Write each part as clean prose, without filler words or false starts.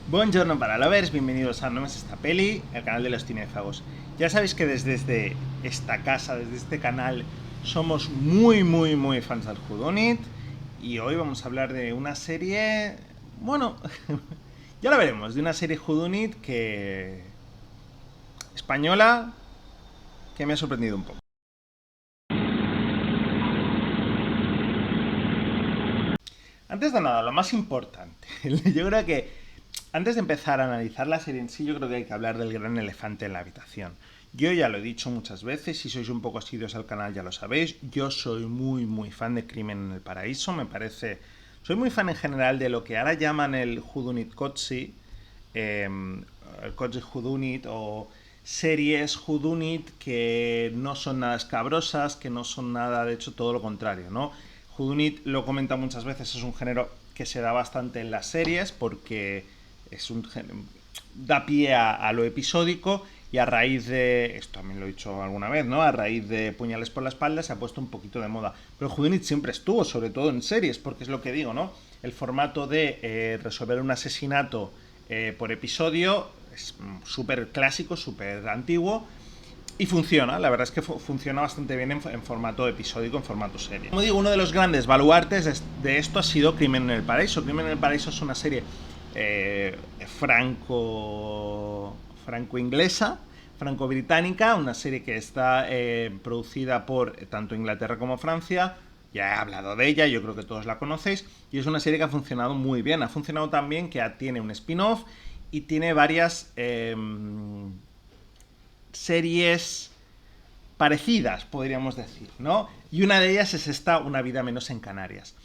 Buongiorno para lovers, bienvenidos a No me esta peli, el canal de los cinéfagos. Ya sabéis que desde esta casa, desde este canal, somos muy fans del Whodunit. Y hoy vamos a hablar de una serie, bueno, ya lo veremos, de una serie Whodunit española que me ha sorprendido un poco. Antes de nada, lo más importante, yo creo que antes de empezar a analizar la serie en sí, yo creo que hay que hablar del gran elefante en la habitación. Yo ya lo he dicho muchas veces, si sois un poco asiduos al canal ya lo sabéis, yo soy muy fan de Crimen en el Paraíso, me parece... Soy muy fan en general de lo que ahora llaman el Whodunit Kotsi, el Kotsi Whodunit o series Whodunit que no son nada escabrosas, que no son nada, de hecho todo lo contrario, ¿no? Whodunit, lo comenta muchas veces, es un género que se da bastante en las series porque es un da pie a lo episódico y a raíz de, esto también lo he dicho alguna vez, ¿no? A raíz de Puñales por la espalda se ha puesto un poquito de moda. Pero Whodunit siempre estuvo, sobre todo en series, porque es lo que digo, ¿no? El formato de resolver un asesinato por episodio es súper clásico, súper antiguo, y funciona, la verdad es que funciona bastante bien en formato episódico, en formato serie. Como digo, uno de los grandes baluartes de esto ha sido Crimen en el Paraíso. Crimen en el Paraíso es una serie eh, franco-inglesa, franco-británica, una serie que está producida por tanto Inglaterra como Francia. Ya he hablado de ella, yo creo que todos la conocéis, y es una serie que ha funcionado muy bien. Ha funcionado tan bien que tiene un spin-off y tiene varias series parecidas, podríamos decir, ¿no? Y una de ellas es esta, Una vida menos en Canarias.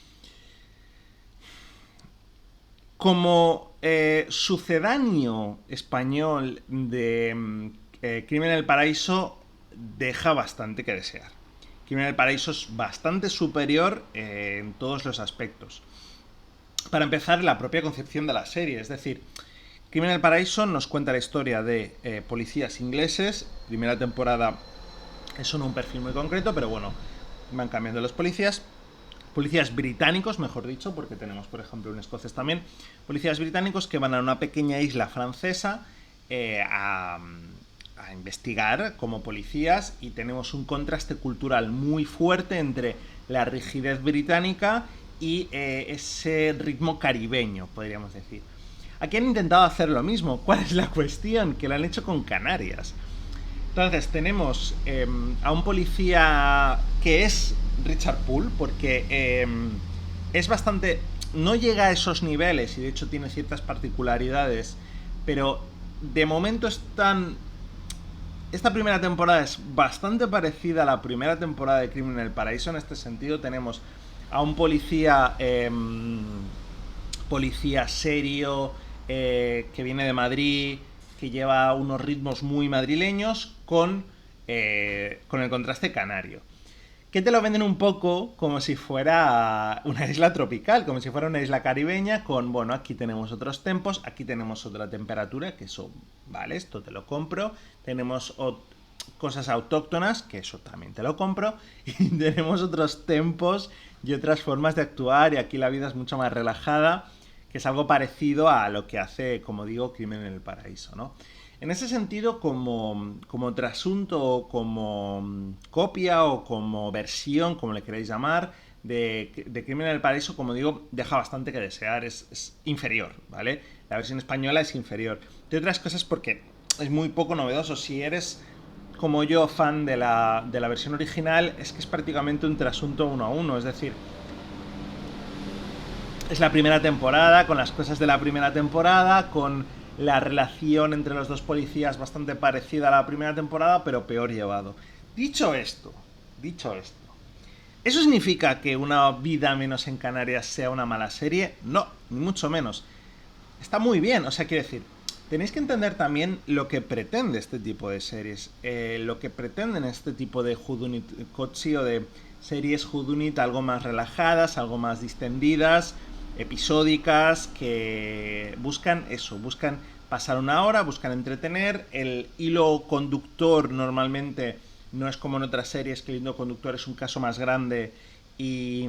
Como sucedáneo español de Crimen en el Paraíso, deja bastante que desear. Crimen en el Paraíso es bastante superior en todos los aspectos. Para empezar, la propia concepción de la serie, es decir, Crimen en el Paraíso nos cuenta la historia de policías ingleses. Primera temporada es un perfil muy concreto, pero bueno, van cambiando los policías. Policías británicos, mejor dicho, porque tenemos, por ejemplo, un escocés también. Policías británicos que van a una pequeña isla francesa a investigar como policías, y tenemos un contraste cultural muy fuerte entre la rigidez británica y ese ritmo caribeño, podríamos decir. Aquí han intentado hacer lo mismo. ¿Cuál es la cuestión? Que lo han hecho con Canarias. Entonces tenemos a un policía que es Richard Poole, porque es bastante... No llega a esos niveles y de hecho tiene ciertas particularidades, pero de momento están... Esta primera temporada es bastante parecida a la primera temporada de Crimen en el Paraíso. En este sentido tenemos a un policía serio, que viene de Madrid, que lleva unos ritmos muy madrileños con el contraste canario. Que te lo venden un poco como si fuera una isla tropical, como si fuera una isla caribeña con, bueno, aquí tenemos otros tempos, aquí tenemos otra temperatura, que eso, vale, esto te lo compro. Tenemos cosas autóctonas, que eso también te lo compro. Y tenemos otros tempos y otras formas de actuar, y aquí la vida es mucho más relajada, que es algo parecido a lo que hace, como digo, Crimen en el Paraíso, ¿no? En ese sentido, como trasunto o como copia o como versión, como le queréis llamar, de Crimen en el Paraíso, como digo, deja bastante que desear, es inferior, ¿vale? La versión española es inferior. De otras cosas porque es muy poco novedoso. Si eres como yo fan de la versión original, es que es prácticamente un trasunto uno a uno, es decir, es la primera temporada, con las cosas de la primera temporada, con la relación entre los dos policías bastante parecida a la primera temporada, pero peor llevado. Dicho esto, dicho esto, ¿eso significa que Una vida menos en Canarias sea una mala serie? No, ni mucho menos. Está muy bien, o sea, quiero decir, tenéis que entender también lo que pretende este tipo de series, lo que pretenden este tipo de Whodunit Kotsi o de series Whodunit algo más relajadas, algo más distendidas, episódicas, que buscan eso, buscan pasar una hora, buscan entretener. El hilo conductor normalmente no es como en otras series, que el hilo conductor es un caso más grande y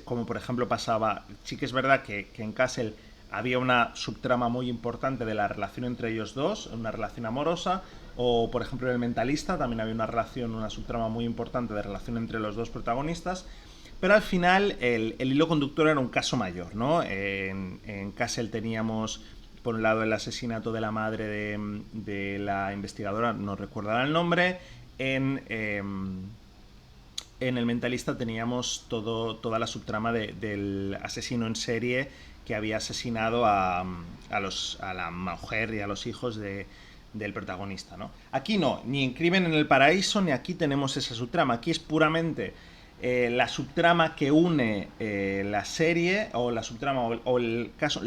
como por ejemplo pasaba, sí que es verdad que en Castle había una subtrama muy importante de la relación entre ellos dos, una relación amorosa, o por ejemplo en El Mentalista también había una subtrama muy importante de relación entre los dos protagonistas, pero al final el hilo conductor era un caso mayor, ¿no? En Castle teníamos por un lado el asesinato de la madre de la investigadora, no recuerdo el nombre, en El Mentalista teníamos toda la subtrama del asesino en serie que había asesinado a la mujer y a los hijos del protagonista, ¿no? Aquí no, ni en Crimen en el Paraíso ni aquí tenemos esa subtrama. Aquí es puramente la subtrama que une la serie o la subtrama o el caso,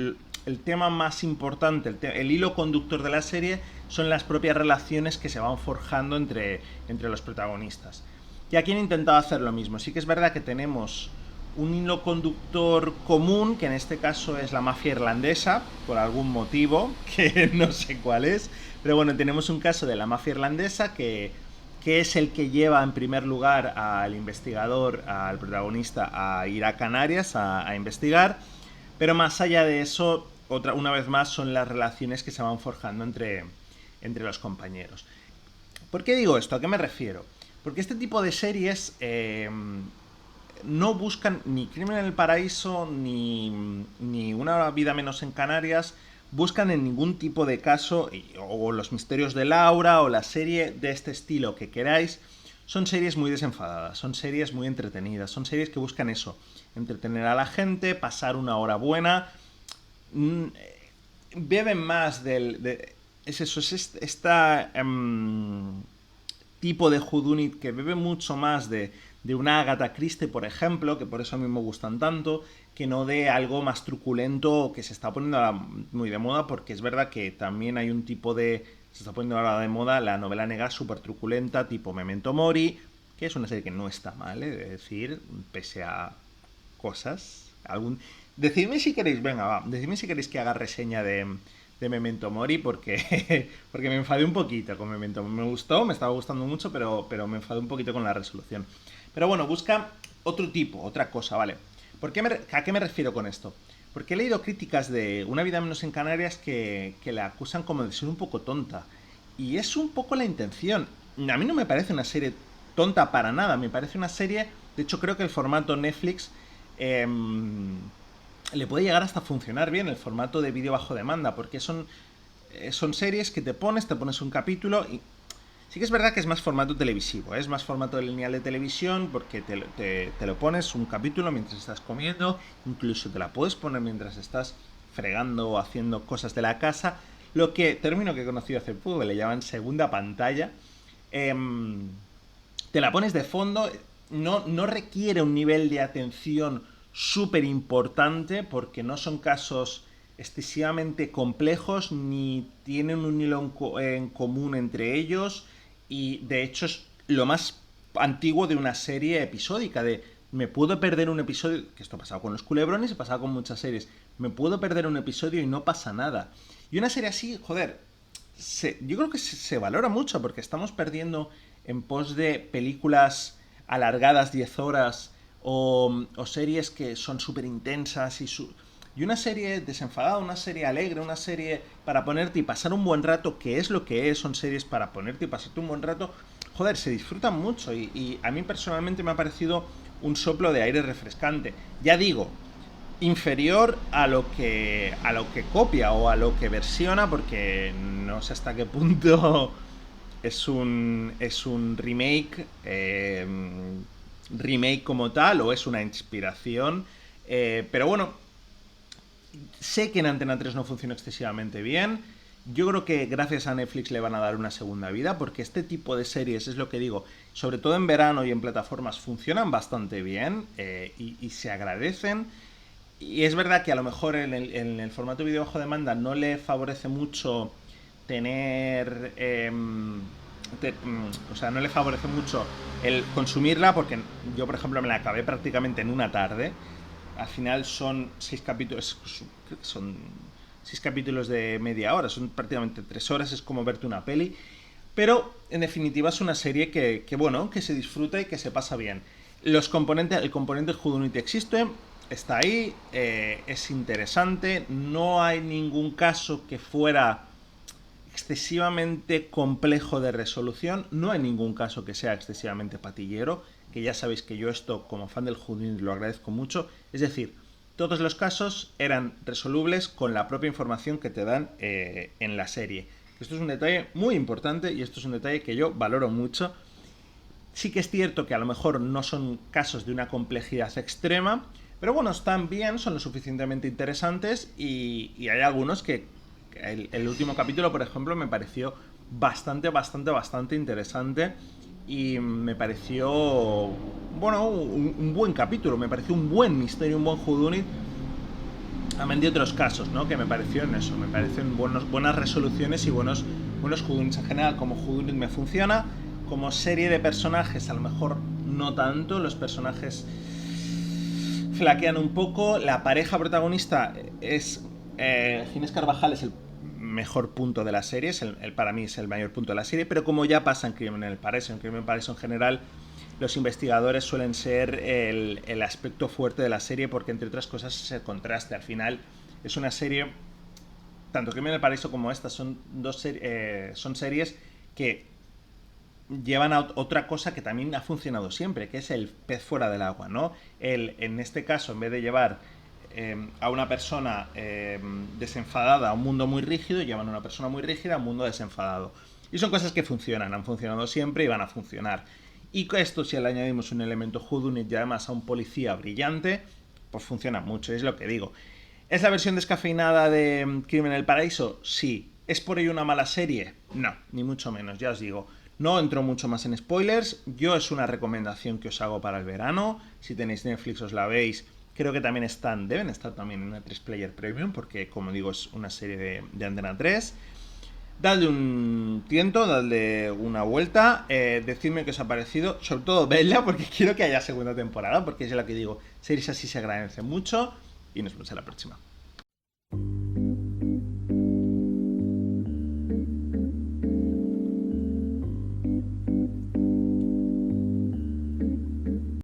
el tema más importante, el hilo conductor de la serie son las propias relaciones que se van forjando entre los protagonistas. Y aquí han intentado hacer lo mismo. Sí que es verdad que tenemos un hilo conductor común, que en este caso es la mafia irlandesa, por algún motivo, que no sé cuál es. Pero bueno, tenemos un caso de la mafia irlandesa que es el que lleva en primer lugar al investigador, al protagonista, a ir a Canarias a investigar. Pero más allá de eso, una vez más, son las relaciones que se van forjando entre los compañeros. ¿Por qué digo esto? ¿A qué me refiero? Porque este tipo de series no buscan ni Crimen en el Paraíso ni Una vida menos en Canarias, buscan en ningún tipo de caso, o Los misterios de Laura, o la serie de este estilo que queráis, son series muy desenfadadas, son series muy entretenidas, son series que buscan eso, entretener a la gente, pasar una hora buena, beben más es eso, es esta tipo de whodunit que bebe mucho más de una Agatha Christie, por ejemplo, que por eso a mí me gustan tanto, que no de algo más truculento que se está poniendo ahora muy de moda, porque es verdad que también hay un tipo de... Se está poniendo ahora de moda la novela negra súper truculenta, tipo Memento Mori, que es una serie que no está mal, de decir, pese a cosas. Decidme si queréis, venga, va, decidme si queréis que haga reseña de Memento Mori, porque me enfadé un poquito con Memento Mori. Me gustó, me estaba gustando mucho, pero me enfadé un poquito con la resolución. Pero bueno, busca otro tipo, otra cosa, ¿vale? ¿A qué me refiero con esto? Porque he leído críticas de Una vida menos en Canarias que la acusan como de ser un poco tonta. Y es un poco la intención. A mí no me parece una serie tonta para nada, me parece una serie... De hecho, creo que el formato Netflix le puede llegar hasta funcionar bien, el formato de vídeo bajo demanda, porque son series que te pones un capítulo y... Sí que es verdad que es más formato televisivo, es más formato lineal de televisión, porque te lo pones un capítulo mientras estás comiendo, incluso te la puedes poner mientras estás fregando o haciendo cosas de la casa, término que he conocido hace poco, que le llaman segunda pantalla. Te la pones de fondo, no requiere un nivel de atención súper importante, porque no son casos excesivamente complejos, ni tienen un hilo en común entre ellos, y de hecho es lo más antiguo de una serie episódica, me puedo perder un episodio, que esto ha pasado con los culebrones y ha pasado con muchas series, me puedo perder un episodio y no pasa nada. Y una serie así, joder, yo creo que se valora mucho, porque estamos perdiendo en pos de películas alargadas 10 horas o series que son súper intensas y una serie desenfadada, una serie alegre, una serie para ponerte y pasar un buen rato, que es lo que es, son series para ponerte y pasarte un buen rato, joder, se disfrutan mucho y a mí personalmente me ha parecido un soplo de aire refrescante. Ya digo, inferior a lo que copia o a lo que versiona, porque no sé hasta qué punto es un remake, remake como tal, o es una inspiración, pero bueno, sé que en Antena 3 no funciona excesivamente bien. Yo creo que gracias a Netflix le van a dar una segunda vida, porque este tipo de series, es lo que digo, sobre todo en verano y en plataformas, funcionan bastante bien y se agradecen. Y es verdad que a lo mejor en el formato vídeo bajo demanda no le favorece mucho tener... o sea, no le favorece mucho el consumirla, porque yo, por ejemplo, me la acabé prácticamente en una tarde. Al final son 6 capítulos, creo que son 6 capítulos de media hora, son prácticamente 3 horas, es como verte una peli. Pero, en definitiva, es una serie que bueno, que se disfruta y que se pasa bien. El componente whodunit existe, está ahí, es interesante, no hay ningún caso que fuera excesivamente complejo de resolución, no hay ningún caso que sea excesivamente patillero, que ya sabéis que yo esto como fan del Whodunit lo agradezco mucho, es decir, todos los casos eran resolubles con la propia información que te dan en la serie. Esto es un detalle muy importante y esto es un detalle que yo valoro mucho. Sí que es cierto que a lo mejor no son casos de una complejidad extrema, pero bueno, están bien, son lo suficientemente interesantes y hay algunos que el último capítulo, por ejemplo, me pareció bastante interesante y me pareció, bueno, un buen capítulo, me pareció un buen misterio, un buen whodunit, amén de otros casos, ¿no? Que me parecieron eso, me parecen buenas resoluciones y buenos whodunits en general. Como whodunit me funciona, como serie de personajes a lo mejor no tanto, los personajes flaquean un poco, la pareja protagonista es Ginés Carvajal es el mejor punto de la serie, para mí es el mayor punto de la serie, pero como ya pasa en Crimen en el Paraíso en general, los investigadores suelen ser el aspecto fuerte de la serie porque entre otras cosas es el contraste. Al final es una serie, tanto Crimen en el Paraíso como esta son son series que llevan a otra cosa que también ha funcionado siempre, que es el pez fuera del agua, ¿no? En este caso, en vez de llevar a una persona desenfadada a un mundo muy rígido, llevan a una persona muy rígida a un mundo desenfadado. Y son cosas que funcionan, han funcionado siempre y van a funcionar. Y esto, si le añadimos un elemento whodunit y además a un policía brillante, pues funciona mucho, es lo que digo. ¿Es la versión descafeinada de Crimen en el Paraíso? Sí. ¿Es por ello una mala serie? No, ni mucho menos, ya os digo. No entro mucho más en spoilers, yo es una recomendación que os hago para el verano. Si tenéis Netflix os la veis, creo que también deben estar también en una 3-player premium, porque como digo es una serie de Antena 3. Dadle un tiento, dadle una vuelta, decidme qué os ha parecido, sobre todo vedla porque quiero que haya segunda temporada, porque es lo que digo, series así se agradecen mucho y nos vemos en la próxima.